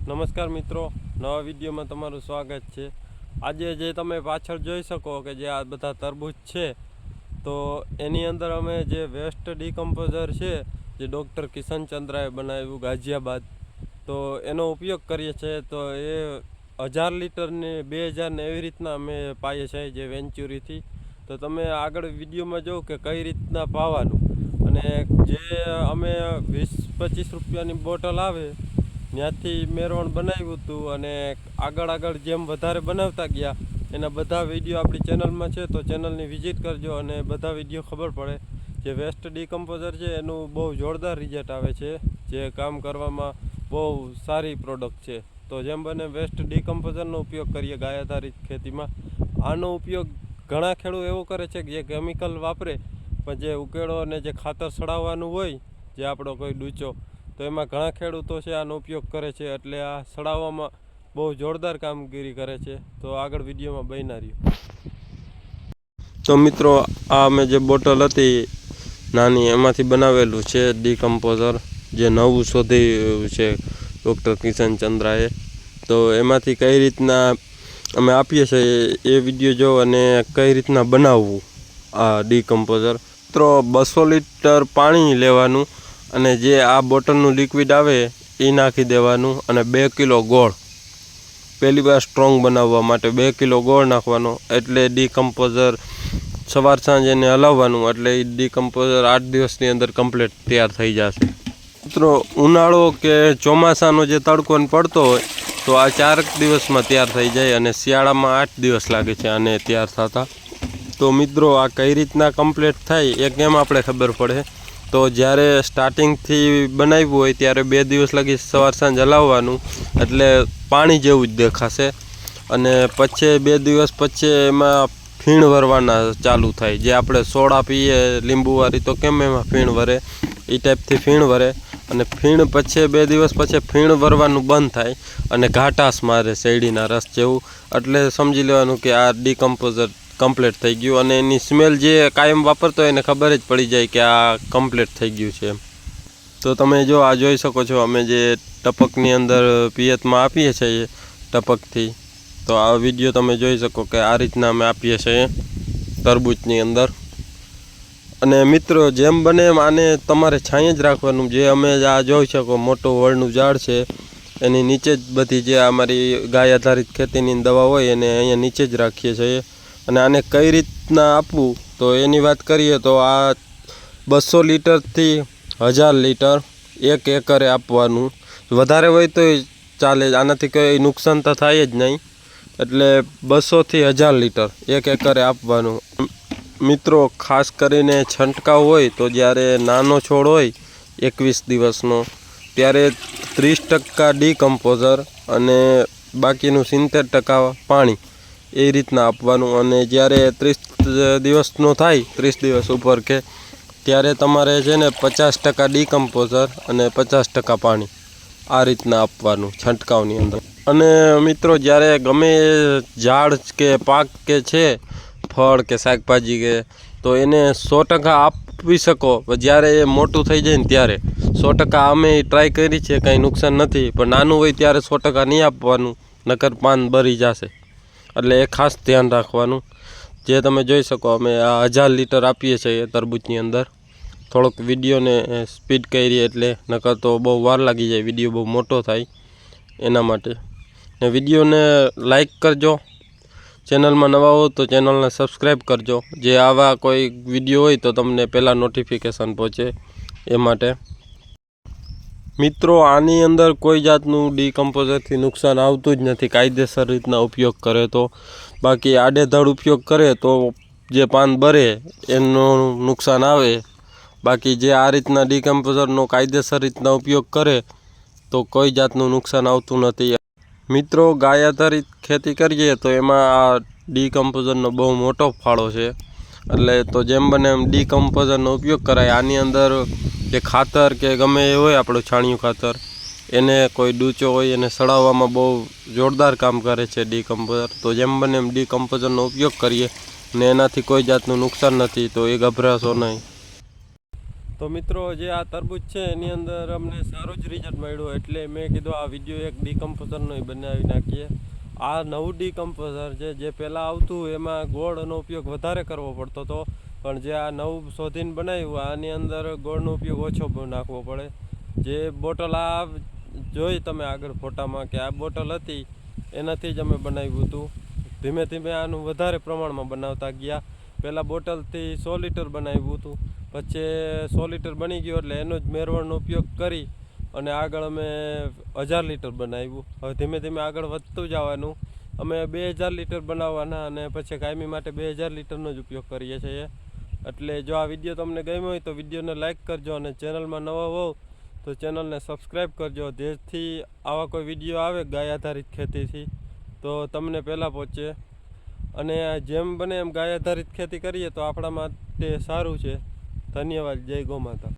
નમસ્કાર મિત્રો, નવા વિડીયોમાં તમારું સ્વાગત છે। આજે જે તમે પાછળ જોઈ શકો કે જે આ બધા તરબૂચ છે, તો એની અંદર અમે જે વેસ્ટ ડીકમ્પોઝર છે જે ડૉક્ટર કિશનચંદ્રાએ બનાવ્યું ગાઝિયાબાદ, તો એનો ઉપયોગ કરીએ છીએ। તો એ 1000 લીટરને 2000 ને એવી રીતના અમે પાઈએ છીએ જે વેન્ચુરીથી। તો તમે આગળ વિડીયોમાં જોવો કે કઈ રીતના પાવાનું, અને જે અમે 20-25 રૂપિયાની બોટલ આવે ત્યાંથી મેરવણ બનાવ્યું હતું, અને આગળ જેમ વધારે બનાવતા ગયા એના બધા વિડીયો આપણી ચેનલમાં છે, તો ચેનલની વિઝિટ કરજો અને બધા વિડીયો ખબર પડે। જે વેસ્ટ ડીકમ્પોઝર છે એનું બહુ જોરદાર રિઝલ્ટ આવે છે, જે કામ કરવામાં બહુ સારી પ્રોડક્ટ છે। તો જેમ બને વેસ્ટ ડીકમ્પોઝરનો ઉપયોગ કરીએ ગાય આધારિત ખેતીમાં। આનો ઉપયોગ ઘણા ખેડૂત એવો કરે છે કે જે કેમિકલ વાપરે, પણ જે ઉકેળો અને જે ખાતર સડાવવાનું હોય જે આપણો કોઈ ડૂચો, તો એમાં ઘણા ખેડૂતો છે આનો ઉપયોગ કરે છે, એટલે આ સડાવવામાં બહુ જોરદાર કામગીરી કરે છે। તો આગળ વિડીયોમાં બન્યા રહ્યો। તો મિત્રો, આ અમે જે બોટલ હતી નાની એમાંથી બનાવેલું છે ડીકમ્પોઝર, જે નવું શોધ્યું છે ડૉક્ટર કિશનચંદ્રાએ। તો એમાંથી કઈ રીતના અમે આપીએ છીએ એ વિડીયો જો, અને કઈ રીતના બનાવવું આ ડીકમ્પોઝર। મિત્રો, 200 લીટર પાણી લેવાનું, અને જે આ બોટલનું લિક્વિડ આવે એ નાખી દેવાનું, અને 2 કિલો ગોળ, પહેલી વાર સ્ટ્રોંગ બનાવવા માટે 2 કિલો ગોળ નાખવાનો। એટલે ડીકમ્પોઝર સવાર સાંજ એને હલાવવાનું, એટલે એ ડીકમ્પોઝર 8 દિવસની અંદર કમ્પ્લીટ તૈયાર થઈ જશે। મિત્રો, ઉનાળો કે ચોમાસાનો જે તડકો પડતો હોય તો આ 4 દિવસમાં તૈયાર થઈ જાય, અને શિયાળામાં 8 દિવસ લાગે છે આને તૈયાર થતા। તો મિત્રો, આ કઈ રીતના કમ્પ્લીટ થાય એ કેમ આપણે ખબર પડે? તો જ્યારે સ્ટાર્ટિંગથી બનાવ્યું હોય ત્યારે 2 દિવસ લગી સવાર સાંજ હલાવવાનું, એટલે પાણી જેવું જ દેખાશે। અને પછી 2 દિવસ પછી એમાં ફીણ વરવાના ચાલુ થાય, જે આપણે સોડા પીએ લીંબુવાળી, તો કેમ એમાં ફીણ વરે, એ ટાઈપથી ફીણ વરે। અને ફીણ પછી 2 દિવસ પછી ફીણ વરવાનું બંધ થાય, અને ઘાટાશ મારે શેરડીના રસ જેવું, એટલે સમજી લેવાનું કે આ ડીકમ્પોઝર કમ્પ્લીટ થઈ ગયું। અને એની સ્મેલ જે કાયમ વાપરતો હોય એને ખબર જ પડી જાય કે આ કમ્પ્લીટ થઈ ગયું છે। તો તમે જો આ જોઈ શકો છો, અમે જે ટપકની અંદર પિયતમાં આપીએ છીએ ટપકથી, તો આ વિડીયો તમે જોઈ શકો કે આ રીતના અમે આપીએ છીએ તરબૂચની અંદર। અને મિત્રો, જેમ બને એમ આને તમારે છાંયે જ રાખવાનું। જે અમે આ જોઈ શકો મોટું વળનું ઝાડ છે એની નીચે જ બધી જે અમારી ગાય આધારિત ખેતીની દવા હોય એને અહીંયા નીચે જ રાખીએ છીએ। અને આને કઈ રીતના આપવું તો એની વાત કરીએ તો આ 200 લીટરથી 1000 લીટર 1 એકરે આપવાનું। વધારે હોય તો ચાલે, આનાથી કંઈ નુકસાન તો થાય જ નહીં, એટલે 200થી 1000 લીટર 1 એકરે આપવાનું। મિત્રો, ખાસ કરીને છંટકાવ હોય તો જ્યારે નાનો છોડ હોય 21 દિવસનો, ત્યારે 30% ડીકમ્પોઝર અને બાકીનું 70% પાણી એ રીતના આપવાનું। અને જ્યારે 30 દિવસનો થાય, 30 દિવસ ઉપર કે, ત્યારે તમારે છે ને 50% ડીકમ્પોઝર અને 50% પાણી આ રીતના આપવાનું છંટકાવની અંદર। અને મિત્રો, જ્યારે ગમે ઝાડ કે પાક કે છે, ફળ કે શાકભાજી કે, તો એને 100% આપી શકો, જ્યારે એ મોટું થઈ જાય ને ત્યારે 100% અમે ટ્રાય કરી છે, કંઈ નુકસાન નથી। પણ નાનું હોય ત્યારે 100% નહીં આપવાનું, નકર પાન બળી જશે, એટલે એ ખાસ ધ્યાન રાખવાનું। જે તમે જોઈ શકો અમે આ 1000 લીટર આપીએ છીએ તરબૂચની અંદર। થોડોક વિડીયોને સ્પીડ કરી એટલે, નકર તો બહુ વાર લાગી જાય, વિડીયો બહુ મોટો થાય એના માટે। ને વિડીયોને લાઈક કરજો, ચેનલમાં નવા હો તો ચેનલને સબસ્ક્રાઈબ કરજો, જે આવા કોઈ વિડીયો હોય તો તમને પહેલાં નોટિફિકેશન પહોંચે એ માટે। મિત્રો, આની અંદર કોઈ જાતનું ડીકમ્પોઝરથી નુકસાન આવતું જ નથી કાયદેસર રીતના ઉપયોગ કરે તો। બાકી આડેધડ ઉપયોગ કરે તો જે પાન બરે એનું નુકસાન આવે। બાકી જે આ રીતના ડીકમ્પોઝરનો કાયદેસર રીતના ઉપયોગ કરે તો કોઈ જાતનું નુકસાન આવતું નથી। મિત્રો, ગાય આધારિત ખેતી કરીએ તો એમાં આ ડીકમ્પોઝરનો બહુ મોટો ફાળો છે, એટલે તો જેમ બને એમ ડીકમ્પોઝરનો ઉપયોગ કરાય। આની અંદર જે ખાતર કે ગમે એ હોય આપણું છાણિયું ખાતર, એને કોઈ ડૂચો હોય એને સડાવવામાં બહુ જોરદાર કામ કરે છે ડીકમ્પોઝર। તો જેમ બને એમ ડીકમ્પોઝરનો ઉપયોગ કરીએ, ને એનાથી કોઈ જાતનું નુકસાન નથી, તો એ ગભરાશો નહીં। તો મિત્રો જે આ તરબૂચ છે એની અંદર અમને સારું જ રિઝલ્ટ મળ્યું, એટલે મેં કીધું આ વિડીયો એક ડીકમ્પોઝરનો બનાવી નાખીએ. આ નવું ડીકમ્પોઝર છે. જે પહેલાં આવતું એમાં ગોળનો ઉપયોગ વધારે કરવો પડતો હતો, પણ જે આ નવું શોધીને બનાવ્યું આની અંદર ગોળનો ઉપયોગ ઓછો નાખવો પડે. જે બોટલ આ જોઈ તમે આગળ ફોટામાં કે આ બોટલ હતી એનાથી જ અમે બનાવ્યું હતું. ધીમે ધીમે આનું વધારે પ્રમાણમાં બનાવતા ગયા. પહેલાં બોટલથી 100 લીટર બનાવ્યું હતું, પછી 100 લીટર બની ગયો એટલે એનો જ મેરવણનો ઉપયોગ કરી અને આગળ અમે 1000 લીટર બનાવ્યું. હવે ધીમે ધીમે આગળ વધતું જવાનું. અમે 2000 લીટર બનાવવાના અને પછી કાયમી માટે 2000 લીટરનો જ ઉપયોગ કરીએ છીએ. એટલે જો આ વિડીયો તમને ગમ્યો હોય તો વિડીયોને લાઇક કરજો અને ચેનલમાં નવા હોવ તો ચેનલને સબસ્ક્રાઈબ કરજો, જેથી આવા કોઈ વિડીયો આવે ગાય આધારિત ખેતીથી તો તમને પહેલાં પહોંચે. અને જેમ બને એમ ગાય આધારિત ખેતી કરીએ તો આપણા માટે સારું છે. ધન્યવાદ. જય ગૌ માતા.